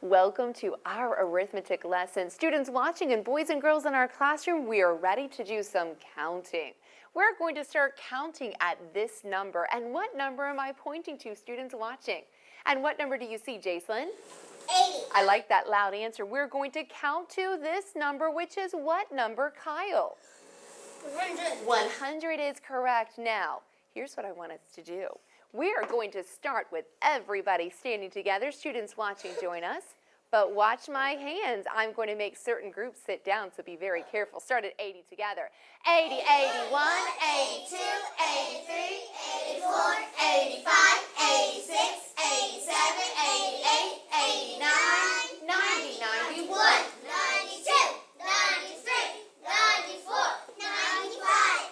Welcome to our arithmetic lesson. Students watching and boys and girls in our classroom, we are ready to do some counting. We're going to start counting at this number. And what number am I pointing to, students watching? And what number do you see, Jacelyn? 80. I like that loud answer. We're going to count to this number, which is what number, Kyle? 100. 100 is correct. Now, here's what I want us to do. We are going to start with everybody standing together. Students watching, join us. But watch my hands. I'm going to make certain groups sit down, so be very careful. Start at 80 together. 80, 81, 82, 83, 84, 85, 86, 87, 88, 89, 90, 91, 92, 93, 94, 95,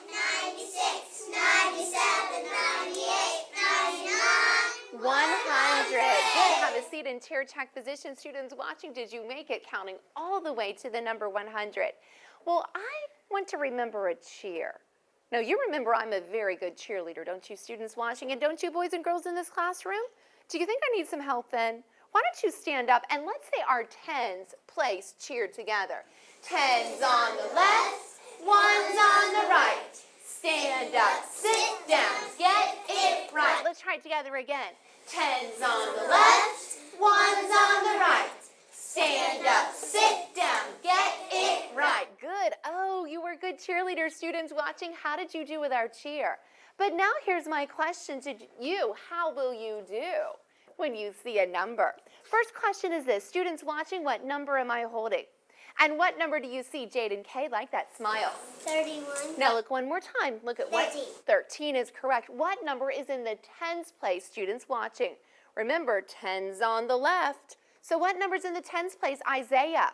96, 97, 98, 99, 100. Good. Have a seat in chair check position. Students watching, did you make it counting all the way to the number 100? Well, I want to remember a cheer. Now, you remember I'm a very good cheerleader, don't you, students watching? And don't you, boys and girls in this classroom? Do you think I need some help then? Why don't you stand up and let's say our tens place cheer together. Tens on the left, ones on the right. Stand up, sit down, get it right. Let's try it together again. Tens on the left, ones on the right. Stand up, sit down, get it right. Good. Oh, you were good cheerleaders. Students watching, how did you do with our cheer? But now here's my question to you. How will you do when you see a number? First question is this. Students watching, what number am I holding? And what number do you see, Jade and Kay? Like that smile. 31. Now look one more time. Look at what? 13. 13 is correct. What number is in the tens place, students watching? Remember, tens on the left. So what number's in the tens place, Isaiah?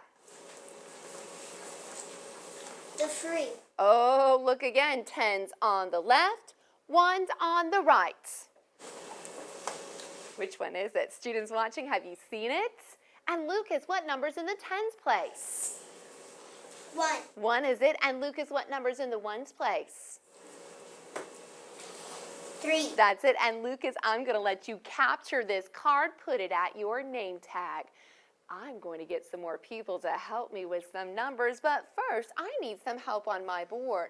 The 3. Oh, look again. Tens on the left, ones on the right. Which one is it? Students watching, have you seen it? And Lucas, what number's in the tens place? 1. 1 is it. And Lucas, what number's in the ones place? 3. That's it. And Lucas, I'm going to let you capture this card, put it at your name tag. I'm going to get some more people to help me with some numbers, but first, I need some help on my board.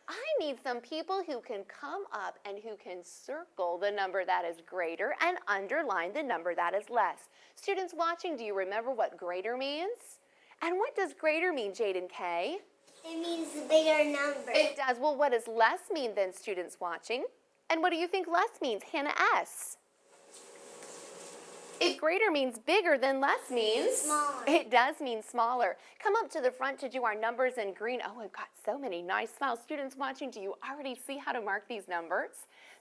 I need some people who can come up and who can circle the number that is greater and underline the number that is less. Students watching, do you remember what greater means? And what does greater mean, Jade and Kay? It means the bigger number. It does. Well, what does less mean then, students watching? And what do you think less means, Hannah S? If greater means bigger, then less means? Smaller. It does mean smaller. Come up to the front to do our numbers in green. Oh, I've got so many nice smiles. Students watching, do you already see how to mark these numbers?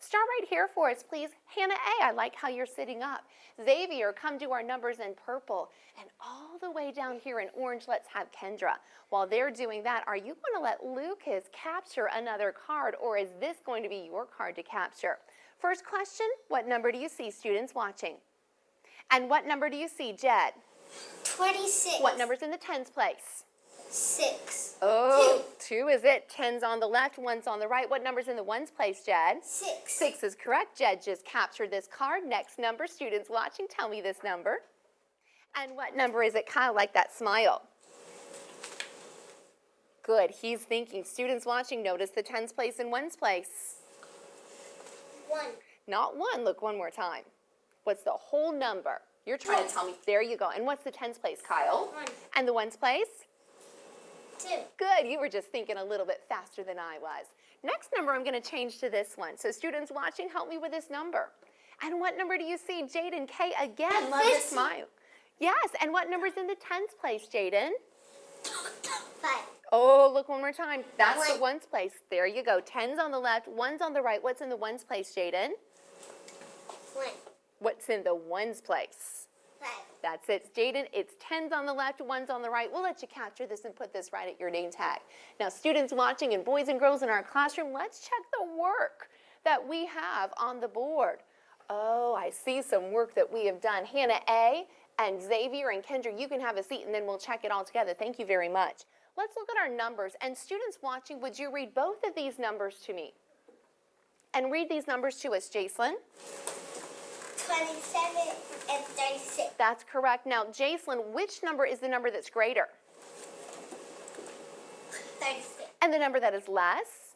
Start right here for us, please. Hannah A, I like how you're sitting up. Xavier, come do our numbers in purple. And all the way down here in orange, let's have Kendra. While they're doing that, are you going to let Lucas capture another card, or is this going to be your card to capture? First question, what number do you see, students watching? And what number do you see, Jed? 26. What number's in the tens place? 6. Oh, 2 is it. Tens on the left, ones on the right. What number's in the ones place, Jed? 6. 6 is correct. Jed just captured this card. Next number, students watching, tell me this number. And what number is it, Kyle? Like that smile. Good. He's thinking. Students watching, notice the tens place and ones place. 1. Not 1. Look one more time. What's the whole number? You're trying to tell me. There you go. And what's the tens place, Kyle? 1. And the ones place? 2. Good. You were just thinking a little bit faster than I was. Next number, I'm going to change to this one. So students watching, help me with this number. And what number do you see? Jaden K again. Love the smile. Yes. And what number's in the tens place, Jaden? 5. Oh, look one more time. That's the 1. ones place. There you go. Tens on the left, ones on the right. What's in the ones place, Jaden? 1. What's in the ones place? 5. That's it, Jaden. It's tens on the left, ones on the right. We'll let you capture this and put this right at your name tag. Now, students watching and boys and girls in our classroom, let's check the work that we have on the board. Oh, I see some work that we have done. Hannah A and Xavier and Kendra, you can have a seat and then we'll check it all together. Thank you very much. Let's look at our numbers. And students watching, would you read both of these numbers to me? And read these numbers to us, Jacelyn. 27 and 36. That's correct. Now, Jacelyn, which number is the number that's greater? 36. And the number that is less?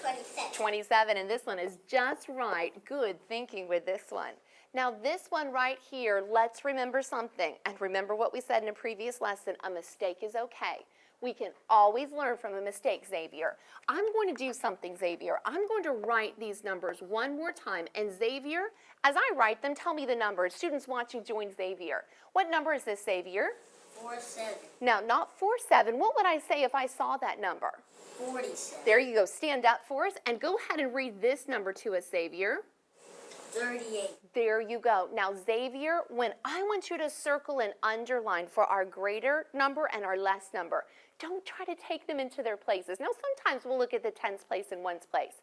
27. 27, and this one is just right. Good thinking with this one. Now, this one right here, let's remember something. And remember what we said in a previous lesson, a mistake is okay. We can always learn from a mistake, Xavier. I'm going to do something, Xavier. I'm going to write these numbers one more time. And Xavier, as I write them, tell me the numbers. Students watching, join Xavier. What number is this, Xavier? 47. Now, not 47. What would I say if I saw that number? 47. There you go. Stand up for us and go ahead and read this number to us, Xavier. 38. There you go. Now, Xavier, when I want you to circle and underline for our greater number and our less number, don't try to take them into their places. Now, sometimes we'll look at the tens place and ones place,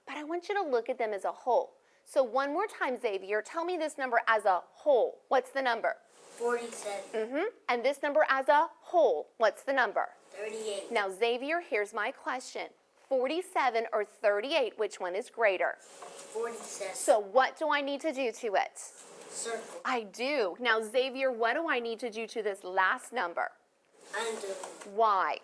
but I want you to look at them as a whole. So one more time, Xavier, tell me this number as a whole. What's the number? 47. And this number as a whole, what's the number? 38. Now, Xavier, here's my question. 47 or 38, which one is greater? 47. So what do I need to do to it? Circle. I do. Now, Xavier, what do I need to do to this last number? Underline. Why?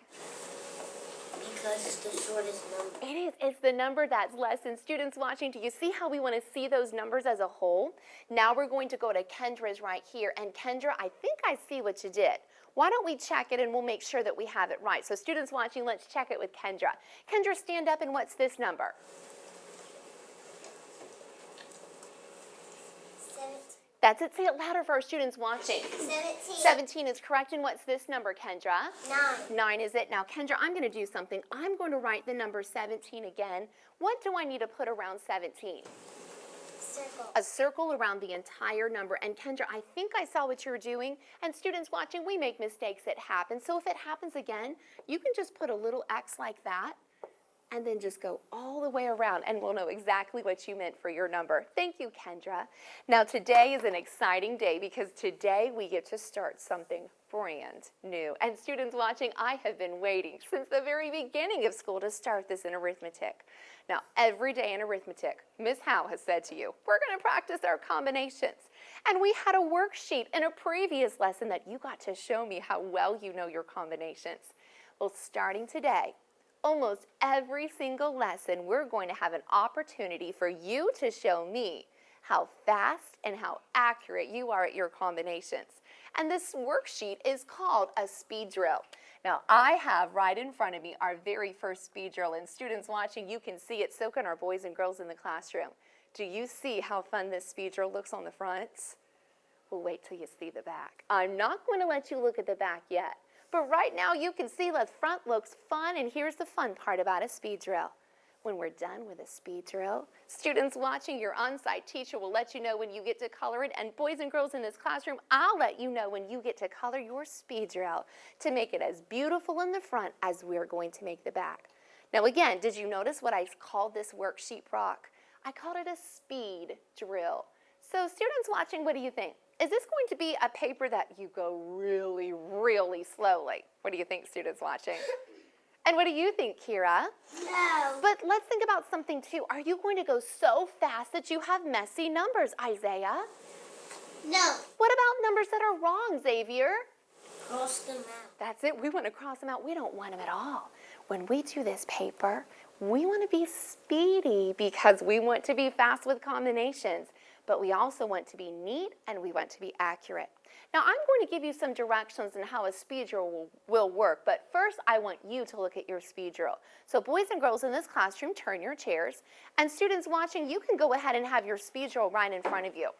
Because it's the shortest number. It is. It's the number that's less. And students watching, do you see how we want to see those numbers as a whole? Now we're going to go to Kendra's right here. And Kendra, I think I see what you did. Why don't we check it and we'll make sure that we have it right. So students watching, let's check it with Kendra. Kendra, stand up, and what's this number? 17. That's it. Say it louder for our students watching. 17. 17 is correct. And what's this number, Kendra? 9. 9 is it. Now, Kendra, I'm going to do something. I'm going to write the number 17 again. What do I need to put around 17? Circle. A circle around the entire number. And Kendra, I think I saw what you're doing. And students watching, we make mistakes. It happens. So if it happens again, you can just put a little X like that and then just go all the way around, and we'll know exactly what you meant for your number. Thank you, Kendra. Now, today is an exciting day because today we get to start something brand new. And students watching, I have been waiting since the very beginning of school to start this in arithmetic. Now, every day in arithmetic, Miss Howe has said to you, we're going to practice our combinations. And we had a worksheet in a previous lesson that you got to show me how well you know your combinations. Well, starting today, almost every single lesson, we're going to have an opportunity for you to show me how fast and how accurate you are at your combinations. And this worksheet is called a speed drill. Now, I have right in front of me our very first speed drill, and students watching, you can see it, so can our boys and girls in the classroom. Do you see how fun this speed drill looks on the front? Well, wait till you see the back. I'm not going to let you look at the back yet. But right now you can see the front looks fun, and here's the fun part about a speed drill. When we're done with a speed drill, students watching, your on-site teacher will let you know when you get to color it, and boys and girls in this classroom, I'll let you know when you get to color your speed drill to make it as beautiful in the front as we're going to make the back. Now again, did you notice what I called this worksheet, Brock? I called it a speed drill. So students watching, what do you think? Is this going to be a paper that you go really, really slowly? What do you think, students watching? And what do you think, Kira? No. But let's think about something too. Are you going to go so fast that you have messy numbers, Isaiah? No. What about numbers that are wrong, Xavier? Cross them out. That's it. We want to cross them out. We don't want them at all. When we do this paper, we want to be speedy because we want to be fast with combinations. But we also want to be neat and we want to be accurate. Now, I'm going to give you some directions on how a speed drill will work, but first I want you to look at your speed drill. So boys and girls in this classroom, turn your chairs, and students watching, you can go ahead and have your speed drill right in front of you.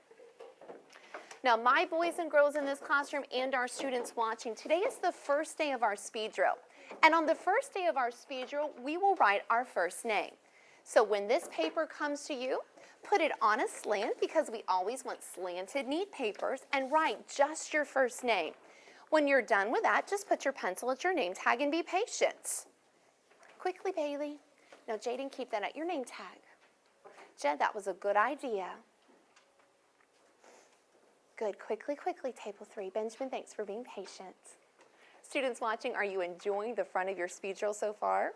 Now, my boys and girls in this classroom and our students watching, today is the first day of our speed drill. And on the first day of our speed drill, we will write our first name. So when this paper comes to you, put it on a slant because we always want slanted, neat papers, and write just your first name. When you're done with that, just put your pencil at your name tag and be patient. Quickly, Bailey. Now, Jaden, keep that at your name tag. Jed, that was a good idea. Good. Quickly, quickly, table 3. Benjamin, thanks for being patient. Students watching, are you enjoying the front of your speed drill so far?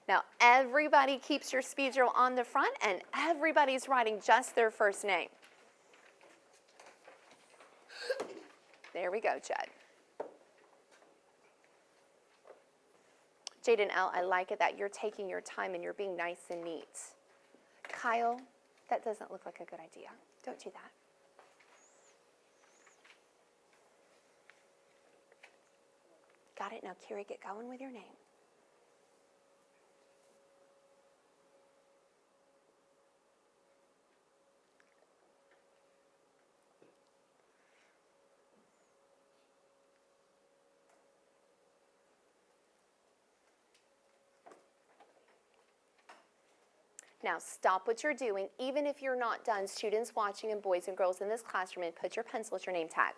Now, everybody keeps your speed drill on the front, and everybody's writing just their first name. There we go, Jed. Jaden L., I like it that you're taking your time and you're being nice and neat. Kyle, that doesn't look like a good idea. Don't do that. Got it? Now, Carrie, get going with your name. Now, stop what you're doing, even if you're not done, students watching and boys and girls in this classroom, and put your pencil at your name tag.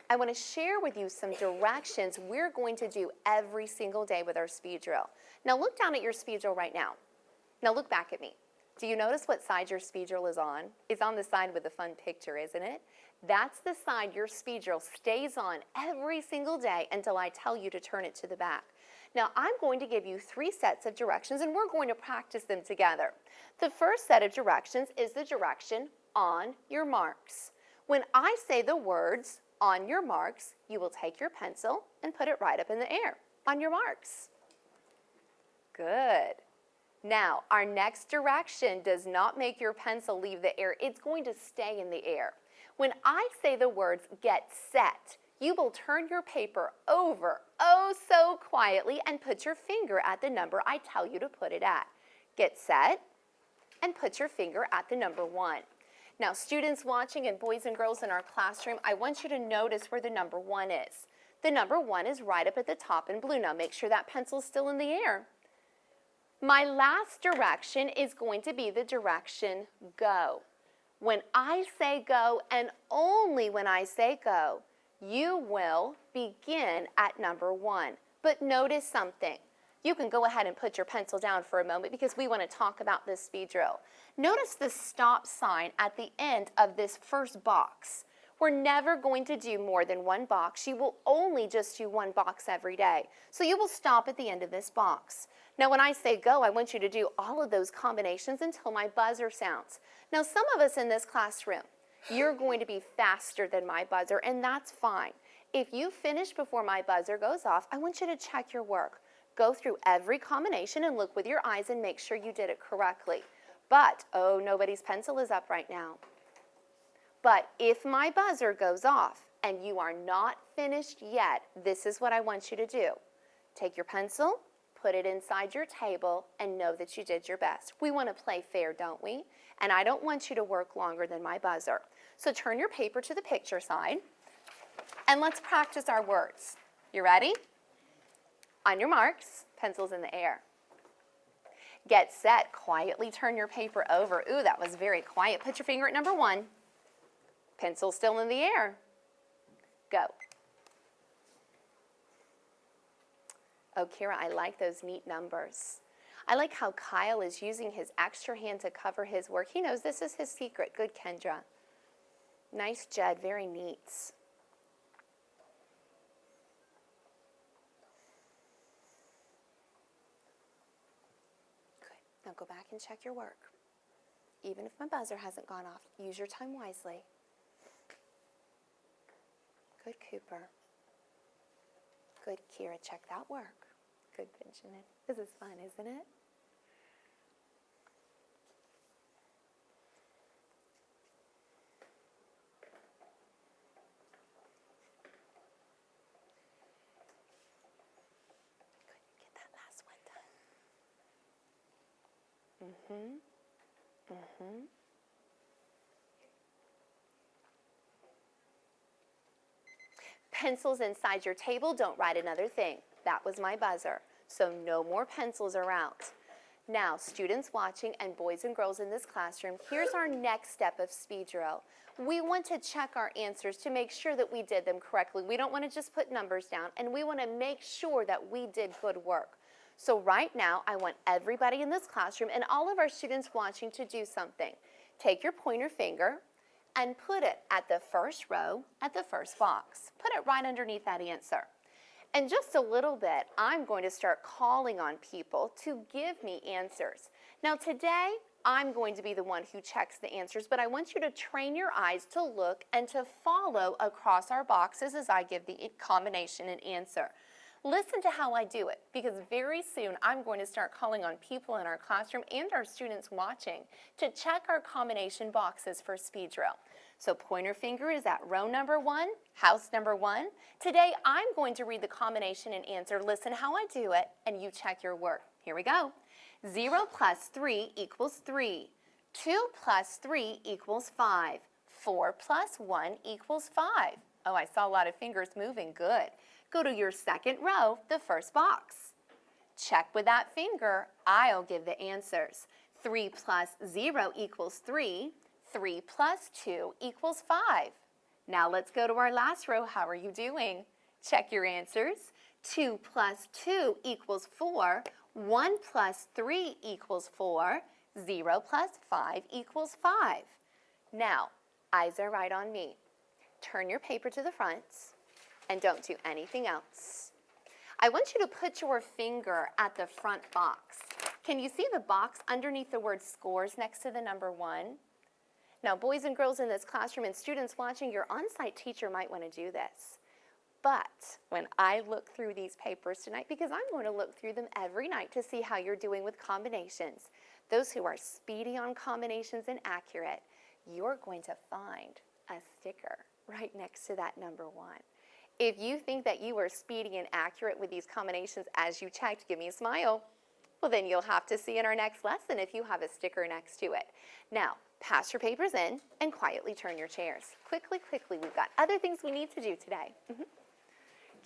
I want to share with you some directions we're going to do every single day with our speed drill. Now, look down at your speed drill right now. Now, look back at me. Do you notice what side your speed drill is on? It's on the side with the fun picture, isn't it? That's the side your speed drill stays on every single day until I tell you to turn it to the back. Now, I'm going to give you 3 sets of directions, and we're going to practice them together. The first set of directions is the direction on your marks. When I say the words on your marks, you will take your pencil and put it right up in the air. On your marks. Good. Now, our next direction does not make your pencil leave the air. It's going to stay in the air. When I say the words get set, you will turn your paper over, oh so quietly, and put your finger at the number I tell you to put it at. Get set, and put your finger at the number 1. Now, students watching and boys and girls in our classroom, I want you to notice where the number 1 is. The number 1 is right up at the top in blue. Now, make sure that pencil's still in the air. My last direction is going to be the direction go. When I say go, and only when I say go, you will begin at number 1. But notice something. You can go ahead and put your pencil down for a moment because we want to talk about this speed drill. Notice the stop sign at the end of this first box. We're never going to do more than 1 box. You will only just do 1 box every day. So you will stop at the end of this box. Now, when I say go, I want you to do all of those combinations until my buzzer sounds. Now, some of us in this classroom, you're going to be faster than my buzzer, and that's fine. If you finish before my buzzer goes off, I want you to check your work. Go through every combination and look with your eyes and make sure you did it correctly. But, oh, nobody's pencil is up right now. But if my buzzer goes off and you are not finished yet, this is what I want you to do. Take your pencil, put it inside your table, and know that you did your best. We want to play fair, don't we? And I don't want you to work longer than my buzzer. So turn your paper to the picture side, and let's practice our words. You ready? On your marks, pencils in the air. Get set, quietly turn your paper over. Ooh, that was very quiet. Put your finger at number 1. Pencil still in the air. Go. Oh, Kira, I like those neat numbers. I like how Kyle is using his extra hand to cover his work. He knows this is his secret. Good, Kendra. Nice, Jed. Very neat. Good. Now go back and check your work. Even if my buzzer hasn't gone off, use your time wisely. Good, Cooper. Good, Kira. Check that work. Good, Benjamin. This is fun, isn't it? Good. Get that last one done. Pencils inside your table, don't write another thing. That was my buzzer. So no more pencils are out. Now, students watching and boys and girls in this classroom, here's our next step of speed drill. We want to check our answers to make sure that we did them correctly. We don't want to just put numbers down, and we want to make sure that we did good work. So right now, I want everybody in this classroom and all of our students watching to do something. Take your pointer finger and put it at the first row, at the first box. Put it right underneath that answer. In just a little bit, I'm going to start calling on people to give me answers. Now today, I'm going to be the one who checks the answers, but I want you to train your eyes to look and to follow across our boxes as I give the combination and answer. Listen to how I do it, because very soon I'm going to start calling on people in our classroom and our students watching to check our combination boxes for speed drill. So pointer finger is at row number 1, house number 1. Today I'm going to read the combination and answer. Listen how I do it, and you check your work. Here we go. 0 plus 3 equals 3. 2 plus 3 equals 5. 4 plus 1 equals 5. Oh, I saw a lot of fingers moving. Good. Go to your second row, the first box. Check with that finger. I'll give the answers. 3 plus 0 equals 3. 3 plus 2 equals 5. Now let's go to our last row. How are you doing? Check your answers. 2 plus 2 equals 4. 1 plus 3 equals 4. 0 plus 5 equals 5. Now, eyes are right on me. Turn your paper to the front and don't do anything else. I want you to put your finger at the front box. Can you see the box underneath the word scores next to the number 1? Now, boys and girls in this classroom and students watching, your on-site teacher might want to do this. But when I look through these papers tonight, because I'm going to look through them every night to see how you're doing with combinations, those who are speedy on combinations and accurate, you're going to find a sticker right next to that number 1. If you think that you are speedy and accurate with these combinations as you checked, give me a smile. Well, then you'll have to see in our next lesson if you have a sticker next to it. Now, pass your papers in and quietly turn your chairs. Quickly, quickly, we've got other things we need to do today.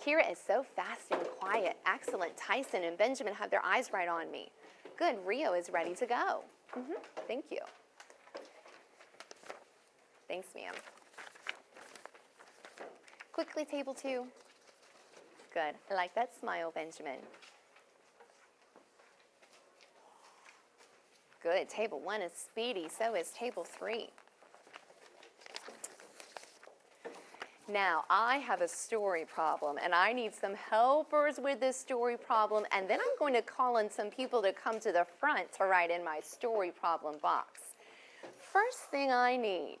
Kira is so fast and quiet. Excellent. Tyson and Benjamin have their eyes right on me. Good. Rio is ready to go. Thank you. Thanks, ma'am. Quickly, table 2. Good. I like that smile, Benjamin. Good. Table 1 is speedy. So is table 3. Now, I have a story problem, and I need some helpers with this story problem, and then I'm going to call on some people to come to the front to write in my story problem box. First thing I need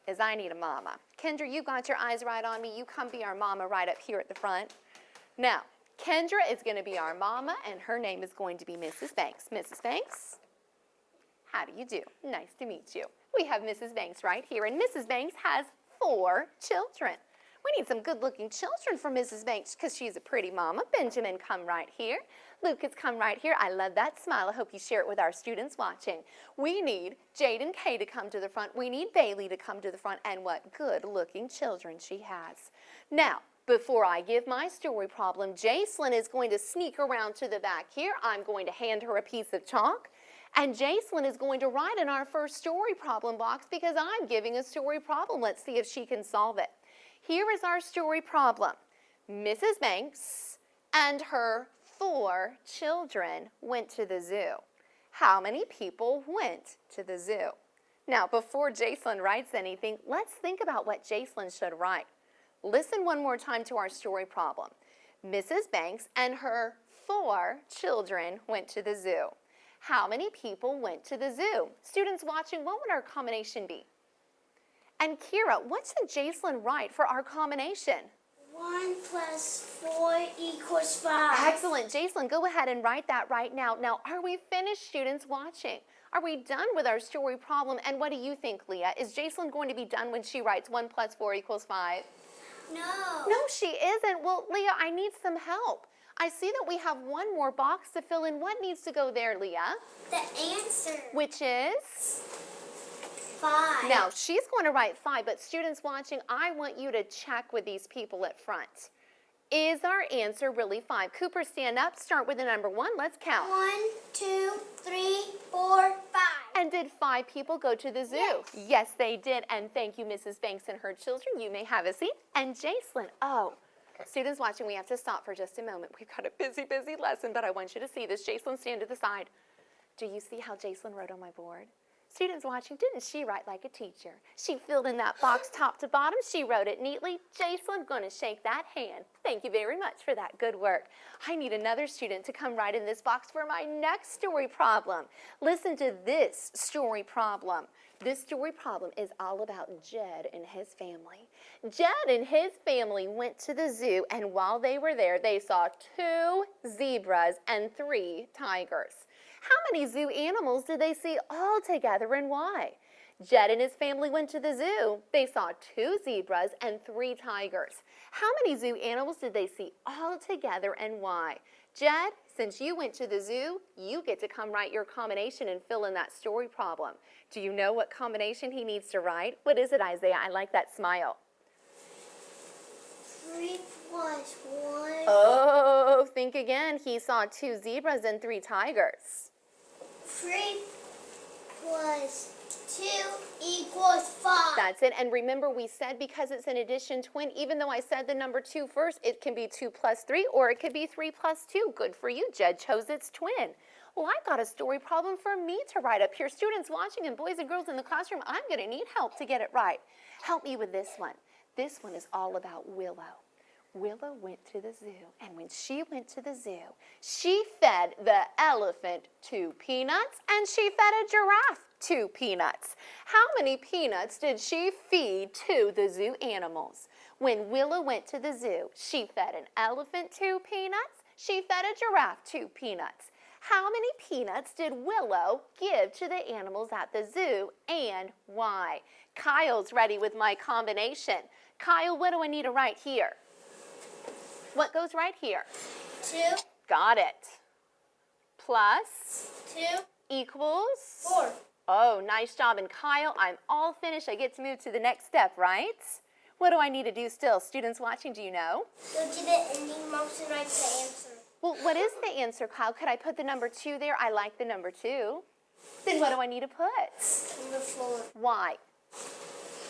is I need a mama. Kendra, you got your eyes right on me. You come be our mama right up here at the front. Now, Kendra is going to be our mama, and her name is going to be Mrs. Banks. Mrs. Banks, how do you do? Nice to meet you. We have Mrs. Banks right here, and Mrs. Banks has 4 children. We need some good-looking children for Mrs. Banks because she's a pretty mama. Benjamin, come right here. Lucas, come right here. I love that smile. I hope you share it with our students watching. We need Jade and Kay to come to the front. We need Bailey to come to the front. And what good-looking children she has. Now, before I give my story problem, Jacelyn is going to sneak around to the back here. I'm going to hand her a piece of chalk. And Jacelyn is going to write in our first story problem box because I'm giving a story problem. Let's see if she can solve it. Here is our story problem. Mrs. Banks and her 4 children went to the zoo. How many people went to the zoo? Now, before Jacelyn writes anything, let's think about what Jacelyn should write. Listen one more time to our story problem. Mrs. Banks and her 4 children went to the zoo. How many people went to the zoo? Students watching, what would our combination be? And Kira, what should Jacelyn write for our combination? 1 plus 4 equals 5. Excellent. Jacelyn, go ahead and write that right now. Now, are we finished, students watching? Are we done with our story problem? And what do you think, Leah? Is Jacelyn going to be done when she writes 1 plus 4 equals 5? No. No, she isn't. Well, Leah, I need some help. I see that we have one more box to fill in. What needs to go there, Leah? The answer. Which is? 5. Now, she's going to write 5, but students watching, I want you to check with these people at front. Is our answer really 5? Cooper, stand up. Start with the number 1. Let's count. 1, 2, 3, 4, 5. And did 5 people go to the zoo? Yes. Yes, they did. And thank you, Mrs. Banks and her children. You may have a seat. And Jacelyn, students watching, we have to stop for just a moment. We've got a busy, busy lesson, but I want you to see this. Jacelyn, stand to the side. Do you see how Jacelyn wrote on my board? Students watching, didn't she write like a teacher? She filled in that box top to bottom. She wrote it neatly. Jason, I'm going to shake that hand. Thank you very much for that good work. I need another student to come right in this box for my next story problem. Listen to this story problem. This story problem is all about Jed and his family. Jed and his family went to the zoo, and while they were there, they saw 2 zebras and 3 tigers. How many zoo animals did they see all together and why? Jed and his family went to the zoo. They saw 2 zebras and 3 tigers. How many zoo animals did they see all together and why? Jed, since you went to the zoo, you get to come write your combination and fill in that story problem. Do you know what combination he needs to write? What is it, Isaiah? I like that smile. 3 plus 1. Oh, think again. He saw 2 zebras and 3 tigers. 3 plus 2 equals 5. That's it. And remember, we said because it's an addition twin, even though I said the number 2 first, it can be 2 plus 3 or it could be 3 plus 2. Good for you. Jed chose its twin. Well, I've got a story problem for me to write up here. Students watching and boys and girls in the classroom, I'm going to need help to get it right. Help me with this one. This one is all about Willow. Willow went to the zoo, and when she went to the zoo, she fed the elephant 2 peanuts, and she fed a giraffe 2 peanuts. How many peanuts did she feed to the zoo animals? When Willow went to the zoo, she fed an elephant 2 peanuts, she fed a giraffe 2 peanuts. How many peanuts did Willow give to the animals at the zoo, and why? Kyle's ready with my combination. Kyle, what do I need to write here? What goes right here? 2. Got it. Plus 2 equals 4. Oh, nice job. And Kyle, I'm all finished. I get to move to the next step, right? What do I need to do still? Students watching, do you know? Go to the ending marks and write the answer. Well, what is the answer, Kyle? Could I put the number 2 there? I like the number 2. Then what do I need to put? Number 4. Why?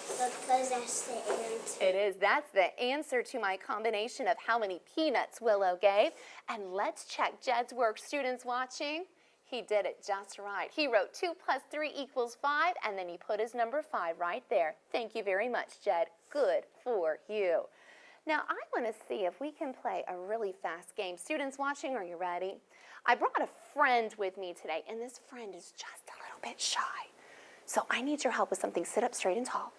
Because that's the answer. It is. That's the answer to my combination of how many peanuts Willow gave. And let's check Jed's work. Students watching, he did it just right. He wrote 2 plus 3 equals 5, and then he put his number 5 right there. Thank you very much, Jed. Good for you. Now, I want to see if we can play a really fast game. Students watching, are you ready? I brought a friend with me today, and this friend is just a little bit shy. So I need your help with something. Sit up straight and tall.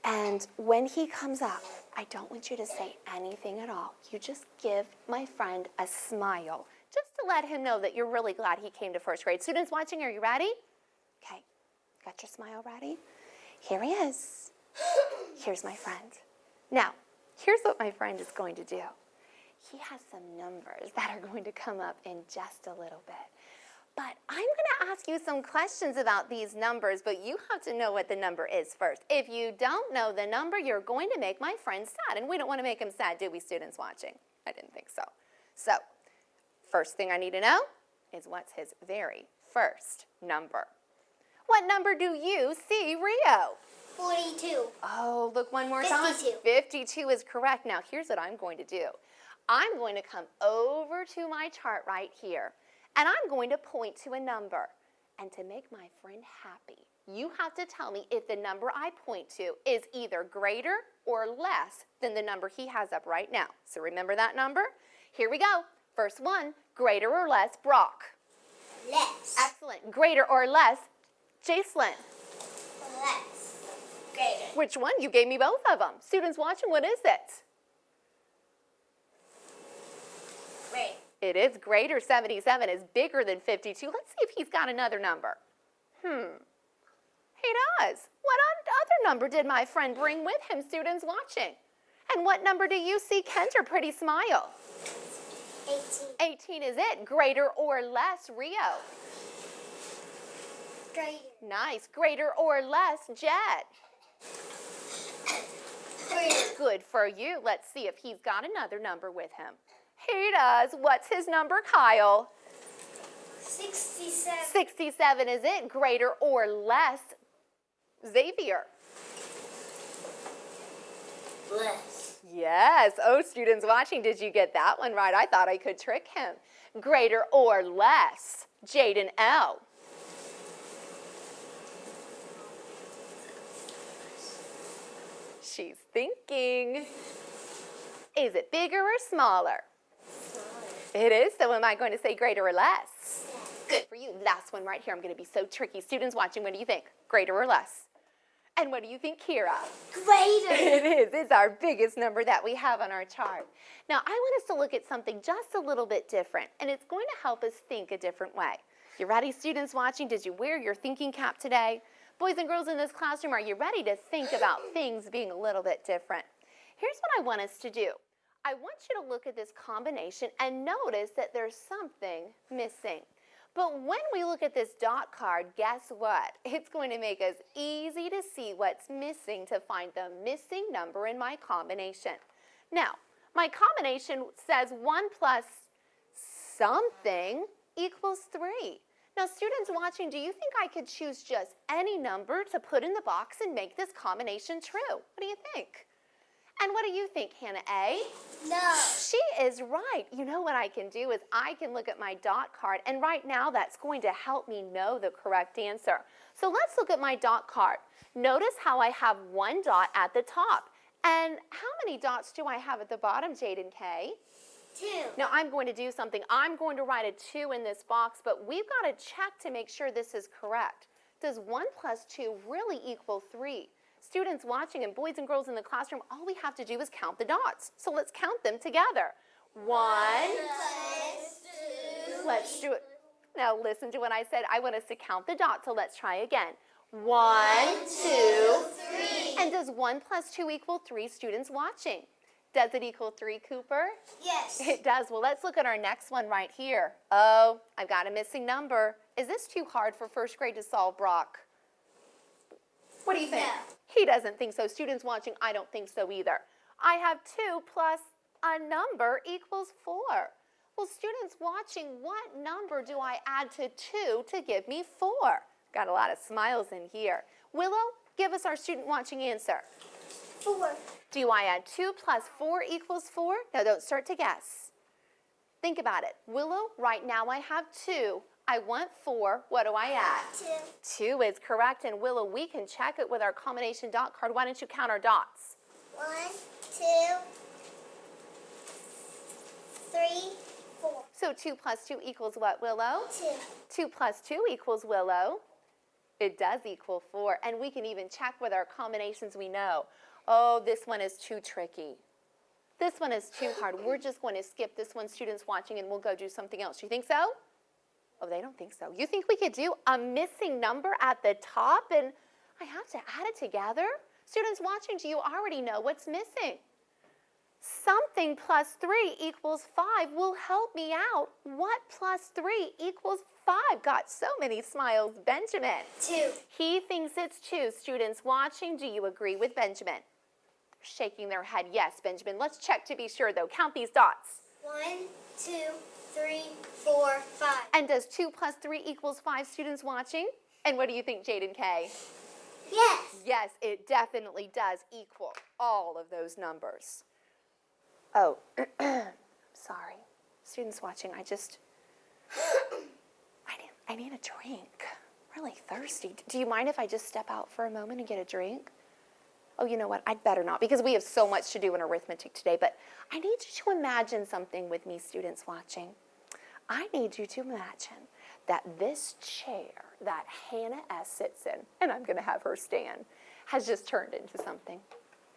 And when he comes up, I don't want you to say anything at all. You just give my friend a smile, just to let him know that you're really glad he came to first grade. Students watching, are you ready? Okay, got your smile ready? Here he is. Here's my friend. Now, here's what my friend is going to do. He has some numbers that are going to come up in just a little bit. But I'm going to ask you some questions about these numbers, but you have to know what the number is first. If you don't know the number, you're going to make my friend sad, and we don't want to make him sad, do we, students watching? I didn't think so. So, first thing I need to know is what's his very first number. What number do you see, Rio? 42. Oh, look one more time. 52. 52 is correct. Now, here's what I'm going to do. I'm going to come over to my chart right here, and I'm going to point to a number. And to make my friend happy, you have to tell me if the number I point to is either greater or less than the number he has up right now. So remember that number? Here we go. First one, greater or less, Brock. Less. Excellent. Greater or less, Jacelyn. Less. Greater. Which one? You gave me both of them. Students watching, what is it? Greater. It is greater. 77 is bigger than 52. Let's see if he's got another number. He does. What other number did my friend bring with him, students watching? And what number do you see, Kendra? Pretty smile. 18. 18 is it. Greater or less, Rio? Greater. Nice. Greater or less, Jed? Greater. Good for you. Let's see if he's got another number with him. He does. What's his number, Kyle? 67. 67 is it. Greater or less, Xavier? Less. Yes. Oh, students watching, did you get that one right? I thought I could trick him. Greater or less, Jaden L? She's thinking. Is it bigger or smaller? It is, so am I going to say greater or less? Good for you. Last one right here. I'm going to be so tricky. Students watching, what do you think? Greater or less? And what do you think, Kira? Greater. It is. It's our biggest number that we have on our chart. Now, I want us to look at something just a little bit different, and it's going to help us think a different way. You ready, students watching? Did you wear your thinking cap today? Boys and girls in this classroom, are you ready to think about things being a little bit different? Here's what I want us to do. I want you to look at this combination and notice that there's something missing. But when we look at this dot card, guess what? It's going to make us easy to see what's missing to find the missing number in my combination. Now, my combination says 1 plus something equals 3. Now, students watching, do you think I could choose just any number to put in the box and make this combination true? What do you think? And what do you think, Hannah A? No. She is right. You know what I can do is I can look at my dot card, and right now that's going to help me know the correct answer. So let's look at my dot card. Notice how I have 1 dot at the top. And how many dots do I have at the bottom, Jaden K? 2. Now I'm going to do something. I'm going to write a 2 in this box, but we've got to check to make sure this is correct. Does 1 plus 2 really equal 3? Students watching and boys and girls in the classroom, all we have to do is count the dots. So let's count them together. 1 plus 2. Let's do it. Now listen to what I said. I want us to count the dots, so let's try again. 1, 2, 3. and does 1 plus 2 equal 3, students watching? Does it equal 3, Cooper? Yes. It does. Well, let's look at our next one right here. Oh, I've got a missing number. Is this too hard for first grade to solve, Brock? What do you think? No. He doesn't think so. Students watching, I don't think so either. I have 2 plus a number equals 4. Well, students watching, what number do I add to 2 to give me 4? Got a lot of smiles in here. Willow, give us our student watching answer. 4. Do I add 2 plus 4 equals 4? No, don't start to guess. Think about it. Willow, right now I have 2. I want 4. What do I add? 2. 2 is correct. And Willow, we can check it with our combination dot card. Why don't you count our dots? 1, 2, 3, 4. So 2 plus 2 equals what, Willow? 2. 2 plus 2 equals, Willow. It does equal 4. And we can even check with our combinations we know. Oh, this one is too tricky. This one is too hard. We're just going to skip this one, students watching, and we'll go do something else. You think so? Oh, they don't think so. You think we could do a missing number at the top and I have to add it together? Students watching, do you already know what's missing? Something plus 3 equals 5 will help me out. What plus 3 equals 5? Got so many smiles. Benjamin. 2. He thinks it's 2. Students watching, do you agree with Benjamin? Shaking their head. Yes, Benjamin. Let's check to be sure, though. Count these dots. 1, 2, 3, 4, 5. And does 2 plus 3 equals 5, students watching? And what do you think, Jaden K? Yes. Yes, it definitely does equal all of those numbers. Oh, sorry. Students watching, I need a drink. I'm really thirsty. Do you mind if I just step out for a moment and get a drink? Oh, you know what? I'd better not because we have so much to do in arithmetic today, but I need you to imagine something with me, students watching. I need you to imagine that this chair that Hannah S. sits in, and I'm going to have her stand, has just turned into something.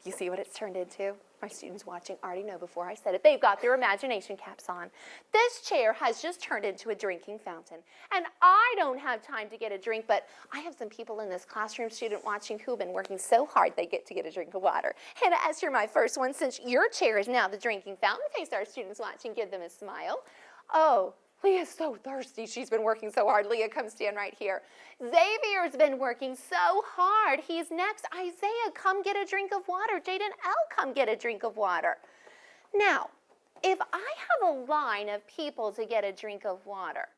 You see what it's turned into? My students watching already know before I said it. They've got their imagination caps on. This chair has just turned into a drinking fountain. And I don't have time to get a drink, but I have some people in this classroom, student watching, who have been working so hard they get to get a drink of water. Hannah, as you're my first one, since your chair is now the drinking fountain, face our students watching, give them a smile. Oh, Leah's so thirsty. She's been working so hard. Leah, come stand right here. Xavier's been working so hard. He's next. Isaiah, come get a drink of water. Jaden L, come get a drink of water. Now, if I have a line of people to get a drink of water,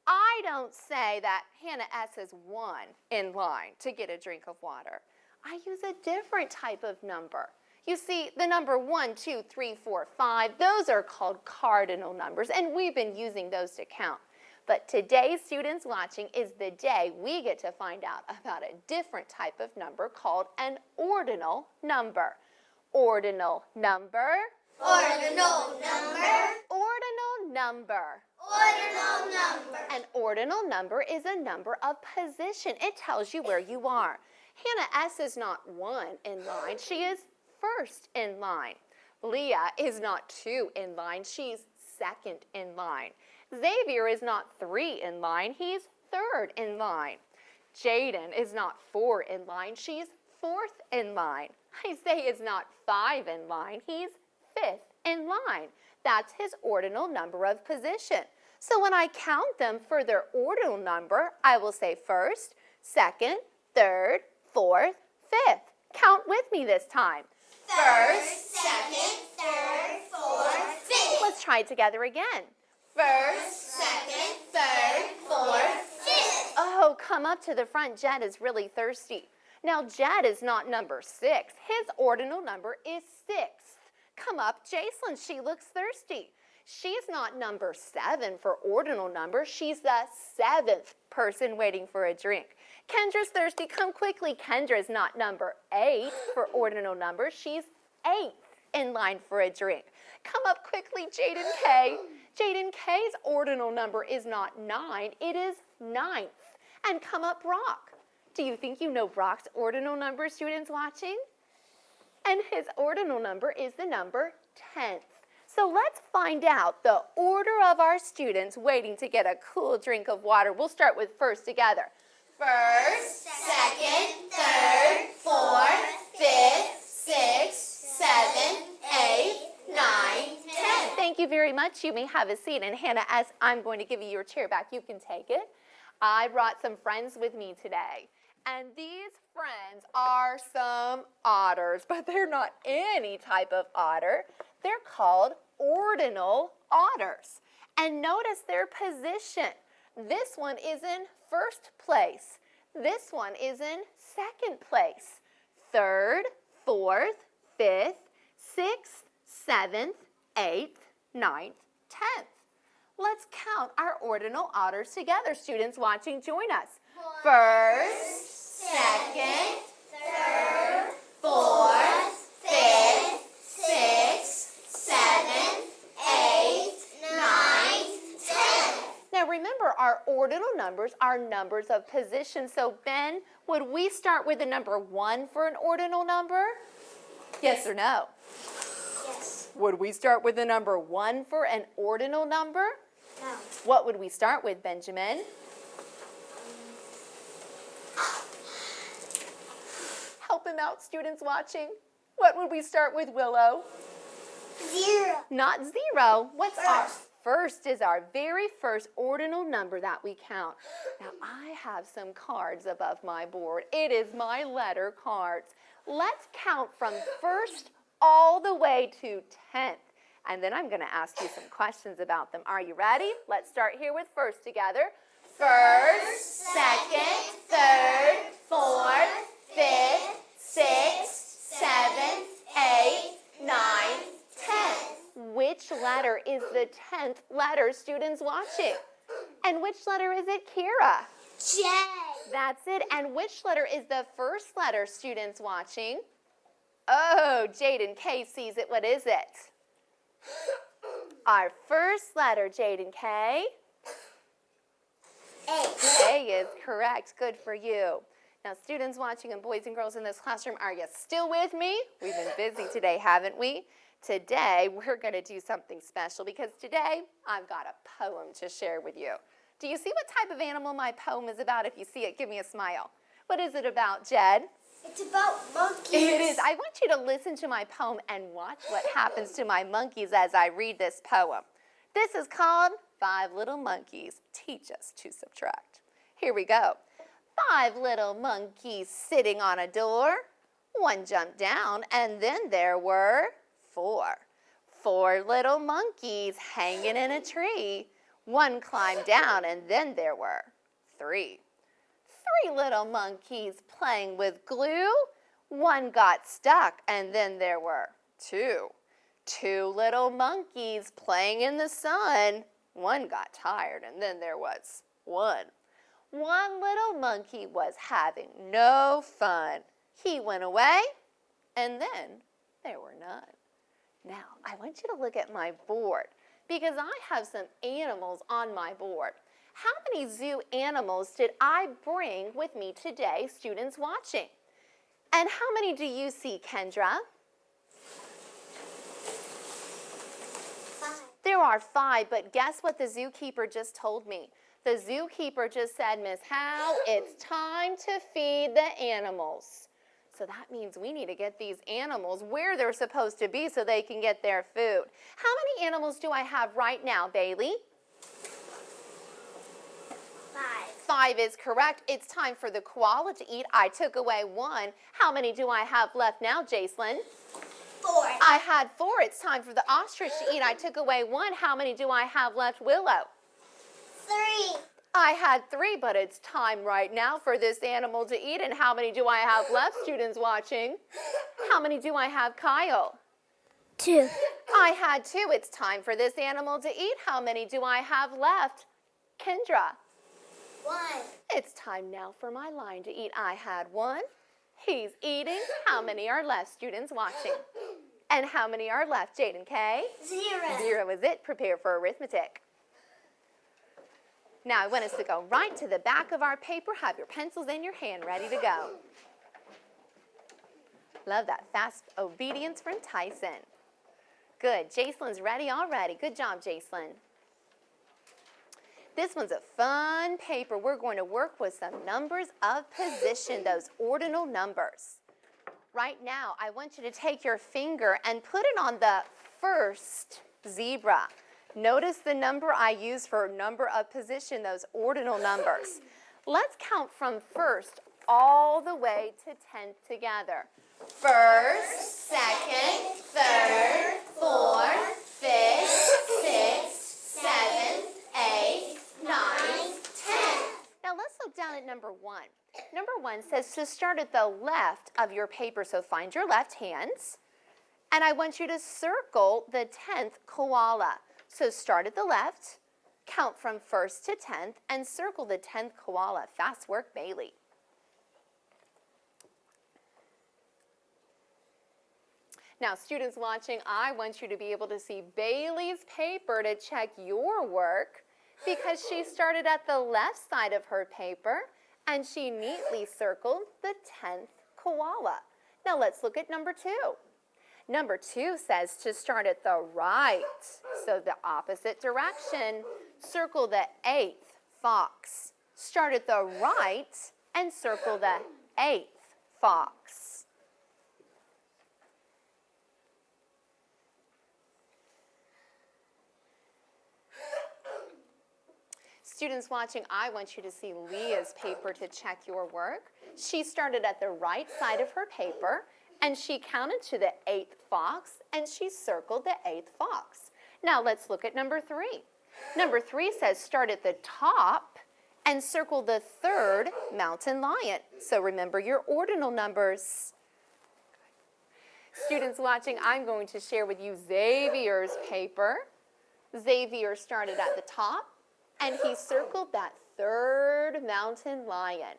I don't say that Hannah S is one in line to get a drink of water. I use a different type of number. You see, the number 1, 2, 3, 4, 5, those are called cardinal numbers, and we've been using those to count. But today, students watching, is the day we get to find out about a different type of number called an ordinal number. Ordinal number. Ordinal number. Ordinal number. Ordinal number. An ordinal number is a number of position. It tells you where you are. Hannah S. is not 1 in line. She is first in line. Leah is not 2 in line. She's second in line. Xavier is not 3 in line. He's third in line. Jaden is not 4 in line. She's fourth in line. Isaiah is not 5 in line. He's fifth in line. That's his ordinal number of position. So when I count them for their ordinal number, I will say first, second, third, fourth, fifth. Count with me this time. First, second, third, fourth, fifth. Let's try it together again. First, second, third, fourth, fifth. Oh, come up to the front. Jed is really thirsty. Now, Jed is not number 6. His ordinal number is 6. Come up, Jacelyn. She looks thirsty. She's not number 7 for ordinal number. She's the 7th person waiting for a drink. Kendra's thirsty. Come quickly. Kendra's not number 8 for ordinal number. She's 8th in line for a drink. Come up quickly, Jaden K. Jaden K's ordinal number is not 9. It is 9th. And come up, Brock. Do you think you know Brock's ordinal number, students watching? And his ordinal number is the number 10th. So let's find out the order of our students waiting to get a cool drink of water. We'll start with first together. First, second, third, fourth, fifth, sixth, seventh, eighth, ninth, 10th. Thank you very much. You may have a seat. And Hannah, as I'm going to give you your chair back, you can take it. I brought some friends with me today. And these friends are some otters, but they're not any type of otter. They're called ordinal otters. And notice their position. This one is in first place. This one is in second place. Third, fourth, fifth, sixth, seventh, eighth, ninth, 10th. Let's count our ordinal otters together. Students watching, join us. First, second, third, fourth, fifth, sixth, seventh, eighth, ninth, 10th. Now remember, our ordinal numbers are numbers of position. So Ben, would we start with the number 1 for an ordinal number? Yes or no? Yes. Would we start with the number 1 for an ordinal number? No. What would we start with, Benjamin? Help him out, students watching. What would we start with, Willow? 0. Not 0. What's our first is our very first ordinal number that we count. Now, I have some cards above my board. It is my letter cards. Let's count from first all the way to 10th. And then I'm going to ask you some questions about them. Are you ready? Let's start here with first together. First, second, third, fourth, fifth, sixth, seventh, eighth, ninth, 10th. Which letter is the 10th letter, students watching? And which letter is it, Kira? J. That's it. And which letter is the first letter, students watching? Oh, Jaden K sees it. What is it? Our first letter, Jaden K. A. A is correct. Good for you. Now, students watching and boys and girls in this classroom, are you still with me? We've been busy today, haven't we? Today, we're going to do something special because today, I've got a poem to share with you. Do you see what type of animal my poem is about? If you see it, give me a smile. What is it about, Jed? It's about monkeys. It is. I want you to listen to my poem and watch what happens to my monkeys as I read this poem. This is called 5 Little Monkeys Teach Us to Subtract. Here we go. 5 little monkeys sitting on a door. 1 jumped down, and then there were 4. 4 little monkeys hanging in a tree. 1 climbed down, and then there were 3. 3 little monkeys playing with glue. 1 got stuck, and then there were 2. 2 little monkeys playing in the sun. One got tired, and then there was one. One little monkey was having no fun. He went away, and then there were none. Now, I want you to look at my board because I have some animals on my board. How many zoo animals did I bring with me today, students watching? And how many do you see, Kendra? 5. There are 5, but guess what the zookeeper just told me? The zookeeper just said, Miss Howe, it's time to feed the animals. So that means we need to get these animals where they're supposed to be so they can get their food. How many animals do I have right now, Bailey? 5. 5 is correct. It's time for the koala to eat. I took away 1. How many do I have left now, Jacelyn? 4. I had 4. It's time for the ostrich to eat. I took away 1. How many do I have left, Willow? 3. I had 3, but it's time right now for this animal to eat. And how many do I have left, students watching? How many do I have, Kyle? 2. I had 2. It's time for this animal to eat. How many do I have left? Kendra? 1. It's time now for my lion to eat. I had 1. He's eating. How many are left, students watching? And how many are left, Jaden K? 0. 0 is it. Prepare for arithmetic. Now I want us to go right to the back of our paper. Have your pencils in your hand ready to go. Love that fast obedience from Tyson. Good. Jacelyn's ready already. Good job, Jacelyn. This one's a fun paper. We're going to work with some numbers of position, those ordinal numbers. Right now, I want you to take your finger and put it on the first zebra. Notice the number I use for number of position, those ordinal numbers. Let's count from first all the way to 10th together. First, second, third, fourth, fifth, sixth, seventh, eighth, ninth, 10th. Now let's look down at number 1. Number 1 says to start at the left of your paper, so find your left hands. And I want you to circle the 10th koala. So start at the left, count from 1st to 10th, and circle the 10th koala. Fast work, Bailey. Now, students watching, I want you to be able to see Bailey's paper to check your work because she started at the left side of her paper and she neatly circled the 10th koala. Now, let's look at number 2. Number 2 says to start at the right, so the opposite direction. Circle the 8th fox. Start at the right and circle the 8th fox. Students watching, I want you to see Leah's paper to check your work. She started at the right side of her paper, and she counted to the 8th fox, and she circled the 8th fox. Now let's look at number 3. Number 3 says start at the top and circle the 3rd mountain lion. So remember your ordinal numbers. Students watching, I'm going to share with you Xavier's paper. Xavier started at the top, and he circled that 3rd mountain lion.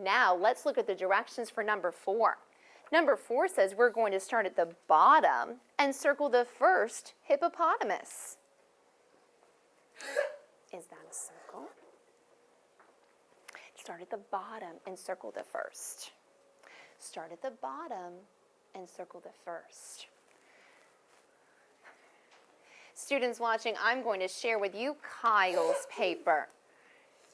Now let's look at the directions for number 4. Number 4 says we're going to start at the bottom and circle the 1st hippopotamus. Is that a circle? Start at the bottom and circle the 1st. Start at the bottom and circle the 1st. Students watching, I'm going to share with you Kyle's paper.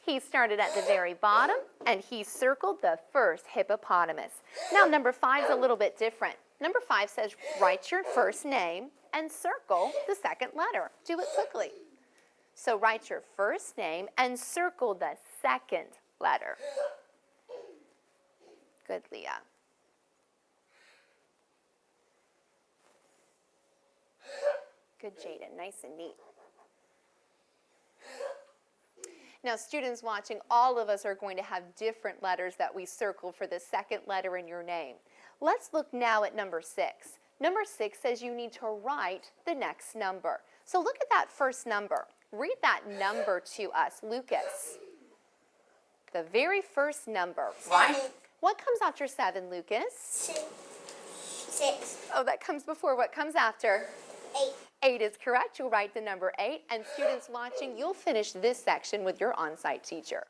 He started at the very bottom, and he circled the 1st hippopotamus. Now, number 5 is a little bit different. Number 5 says write your first name and circle the 2nd letter. Do it quickly. So write your first name and circle the 2nd letter. Good, Leah. Good, Jaden. Nice and neat. Now, students watching, all of us are going to have different letters that we circle for the 2nd letter in your name. Let's look now at number 6. Number 6 says you need to write the next number. So look at that first number. Read that number to us, Lucas. The very first number. Right? What comes after 7, Lucas? 6. Oh, that comes before. What comes after? 8. 8 is correct. You'll write the number 8. And students watching, you'll finish this section with your on-site teacher.